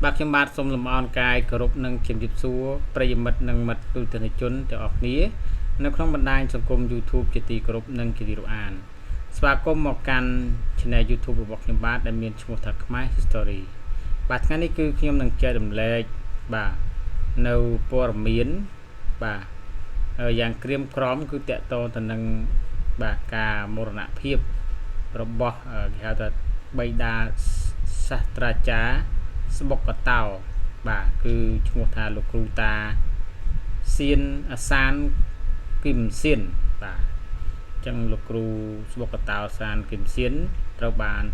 បាទខ្ញុំបាទសូមលំអរកាយគោរពនិងជំរាបសួរប្រិយមិត្តនិងមិត្តទូទស្សនិកជនទាំងអស់គ្នានៅក្នុងបណ្ដាញសង្គម YouTube ជាទីគោរពនិងជាទីរាប់អានស្វាគមន៍មកកាន់ Channel YouTube របស់ខ្ញុំបាទដែលមានឈ្មោះថាខ្មែរ History បាទថ្ងៃនេះគឺខ្ញុំនឹងចែករំលែកបាទនៅព័ត៌មានបាទយ៉ាងក្រៀមក្រំគឺតកតទៅនឹងបាទការមរណភាពរបស់គេហៅថាបិតាសាស្ត្រាចារ្យស្បុកកតោបាទគឺឈ្មោះថាលោកគ្រូតាសៀនអាសានគឹមសៀនបាទអញ្ចឹងលោកគ្រូស្បុកកតោសានគឹមសៀនត្រូវបាន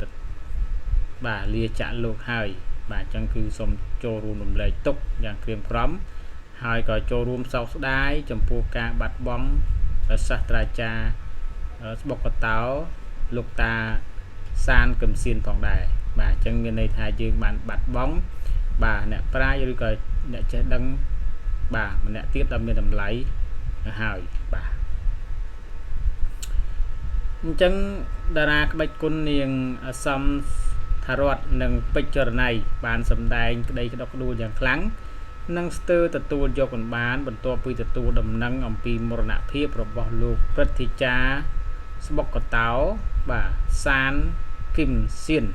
បាទលាចាក់លោកហើយបាទអញ្ចឹងគឺសូមចូលរួមរំលែកទុកយ៉ាងក្រៀមក្រំហើយក៏ចូលរួមសោកស្ដាយចំពោះការបាត់បង់សាស្ត្រាចារ្យស្បុកកតោលោកតាសានគឹមសៀនផងដែរបាទអញ្ចឹងមានន័យថាយើងបានបាត់បង់បាទអ្នកប្រាជ្ញឬក៏អ្នកចេះដឹងបាទម្នាក់ទៀតដែលមានតម្លៃហើយបាទអញ្ចឹងតារាក្បាច់គុណនាងសំថារតនិងពេជ្រចរណៃបានសម្ដែងក្តីក្តុកក្តួលយ៉ាងខ្លាំងនិងស្ទើរទទួលយកបានបន្ទាប់ពីទទួលដំណឹងអំពីមរណភាពរបស់លោកព្រឹទ្ធាចារ្យស្បុកកតោបាទសានគឹមសៀន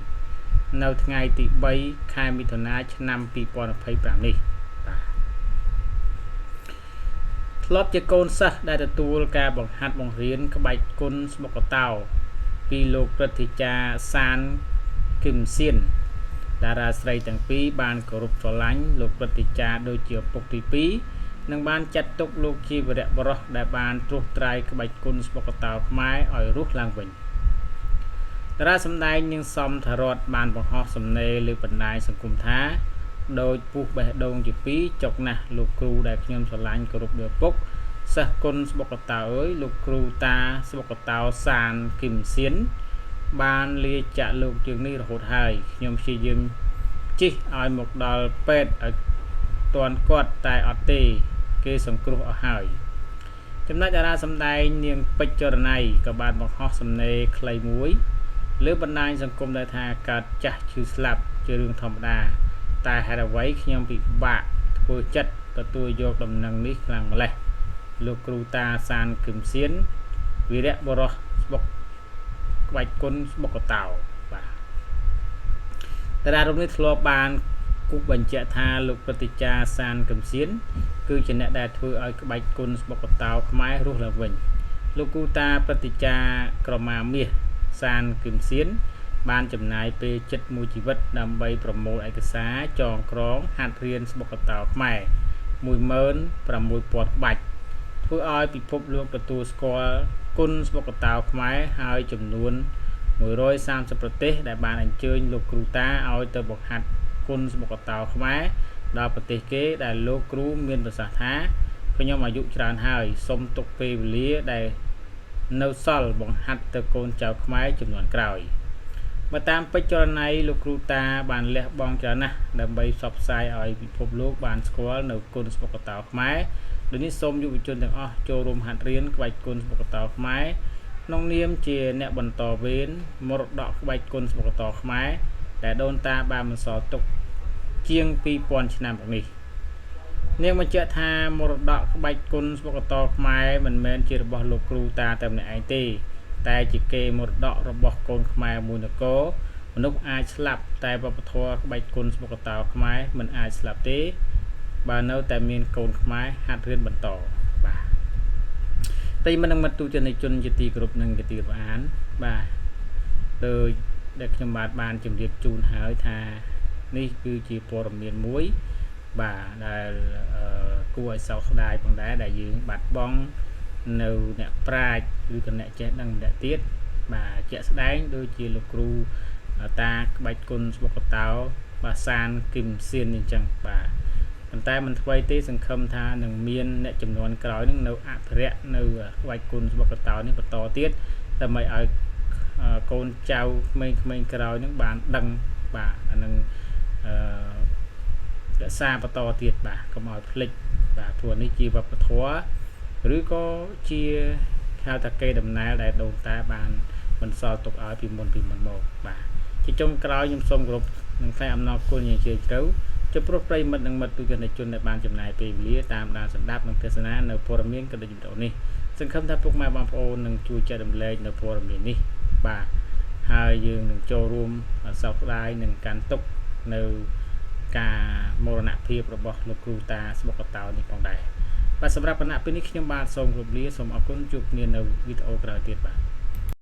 នៅថ្ងៃទី3ខែមិថុនាឆ្នាំ2025នេះបាទធ្លាប់ជាកូនសិស្សដែលទទួលការបង្ហាត់បង្រៀនក្បាច់គុណស្បុកកតោពីលោកព្រឹទ្ធាចារ្យសានគឹមសៀនតារាស្រីទាំងពីរបានគោរពស្រឡាញ់លោកព្រឹទ្ធាចារ្យដូចជាឪពុកទី2និងបានចាត់ទុកលោកជាវីរបុរសដែលបានត្រួសត្រាយក្បាច់គុណស្បុកកតោខ្មែរឲ្យរស់ឡើងវិញតារាសម្ដែងនាងសំថារតបានបង្ហោះសំណេរលើបណ្ដាញសង្គមថាដោយពុះបេះដូងជាពីរចុកណាស់លោកគ្រូដែលខ្ញុំស្រឡាញ់គោរពដោយពុកសិស្សគុណស្បុកកតោអើយលោកគ្រូតាស្បុកកតោសានគឹមសៀនបានលាចាក់លោកជើងនេះរហូតហើយខ្ញុំព្យាយាមជិះឲ្យមកដល់ពេទ្យឲ្យទាន់គាត់តែអត់ទេគេសង្គ្រោះអស់ហើយចំណែកតារាសម្ដែងនាងពេជ្រចរណៃក៏បានបង្ហោះសំណេរខ្លីមួយលើបណ្ដាញសង្គមដែលថាកើតចាស់ឈឺស្លាប់ជារឿងធម្មតាតែហេតុអ្វីខ្ញុំពិបាកធ្វើចិត្តទទួលយកដំណឹងនេះខ្លាំងម្ល៉េះលោកគ្រូតាសានគឹមសៀនវីរបុរសស្បុកក្បាច់គុណស្បុកកតោបាទតារារូបនេះធ្លាប់បានគូសបញ្ជាក់ថាលោកព្រឹទ្ធាចារ្យសានគឹមសៀនគឺជាអ្នកដែលធ្វើឲ្យក្បាច់គុណស្បុកកតោខ្មែររស់ឡើងវិញលោកគ្រូតាព្រឹទ្ធាចារ្យក្រមាមាសសានគឹមសៀនបានចំណាយពេលជិតមួយជីវិតដើម្បីប្រមូលឯកសារចងក្រងហាត់រៀនស្បុកកតោខ្មែរ16000 ក្បាច់ធ្វើឲ្យពិភពលោកទទួលស្គាល់គុណស្បុកកតោខ្មែរហើយចំនួន130ប្រទេសដែលបានអញ្ជើញលោកគ្រូតាឲ្យទៅបង្ហាត់គុណស្បុកកតោខ្មែរដល់ប្រទេសគេដែលលោកគ្រូមានប្រសាសន៍ថាខ្ញុំអាយុច្រើនហើយសូមទុកពេលវេលាដែលនៅសល់បង្ហាត់ទៅកូនចៅខ្មែរចំនួនក្រោយបើតាមពេជ្រចរណៃលោកគ្រូតាបានលះបង់ច្រើនណាស់ដើម្បីផ្សព្វផ្សាយឲ្យពិភពលោកបានស្គាល់នៅគុណស្បុកកតោខ្មែរដូចនេះសូមយុវជនទាំងអស់ចូលរួមហាត់រៀនក្បាច់គុណស្បុកកតោខ្មែរក្នុងនាមជាអ្នកបន្តវេនមរតកក្បាច់គុណស្បុកកតោខ្មែរដែលដូនតាបានបន្សល់ទុកជាង2000ឆ្នាំមកនេះនាងបញ្ជាក់ថាមរតកក្បាច់គុណស្បុកកតោខ្មែរមិនមែនជារបស់លោកគ្រូតាតែម្នាក់ឯងទេតែជាគេមរតករបស់កូនខ្មែរមួយនគរមនុស្សអាចស្លាប់តែវប្បធម៌ក្បាច់គុណស្បុកកតោខ្មែរមិនអាចស្លាប់ទេបើនៅតែមានកូនខ្មែរហាត់រៀនបន្តបាទតែមិននឹងមិត្តទូទស្សនិកជនជាទីគោរពនិងជាទីរាប់អានបាទដោយដែលខ្ញុំបានជម្រាបជូនហើយថានេះគឺជាព័ត៌មានមួយបាទដែលគួរឲ្យសោកស្ដាយផងដែរដែលយើងបាត់បង់នៅអ្នកប្រាជ្ញឬក៏អ្នកចេះដឹងម្នាក់ទៀតបាទជាក់ស្ដែងដូចជាលោកគ្រូតាក្បាច់គុណស្បុកកតោបាទសានគឹមសៀនអញ្ចឹងបាទប៉ុន្តែមិនថ្មីទេសង្ឃឹមថានឹងមានអ្នកចំនួនក្រោយនឹងនៅអភិរក្សនៅក្បាច់គុណស្បុកកតោនេះបន្តទៀតដើម្បីឲ្យកូនចៅក្មេងៗក្រោយនឹងបានដឹងបាទអានឹងរក្សាបន្តទៀតបាទកុំឲ្យភ្លេចបាទព្រោះនេះជាវប្បធម៌ឬក៏ជាហៅថាកេរដំណែលដែលដូនតាបានបន្សល់ទុកឲ្យពីមុនមកបាទជាចុងក្រោយខ្ញុំសូមគោរពនឹងថ្លែងអំណរគុណយ៉ាងជ្រាលជ្រៅ ចំពោះប្រិមិត្តនិងមិត្តទូទាំងជនដែលបានចំណាយពេលវេលាតាមដានស្ដាប់និងទស្សនានៅព័ត៌មានក៏ដូចវីដេអូនេះសង្ឃឹមថាពុកម៉ែបងប្អូននឹងជួយចែករំលែកនៅព័ត៌មាននេះបាទហើយយើងនឹងចូលរួមសោកស្ដាយនិងកាន់ទុក្ខនៅការមរណភាពរបស់លោកគ្រូតាស្មុកកតោនេះផងដែរបាទសម្រាប់គណៈពេលនេះខ្ញុំបាទសូមគោរពលាសូមអរគុណជួបគ្នានៅវីដេអូក្រោយទៀតបាទ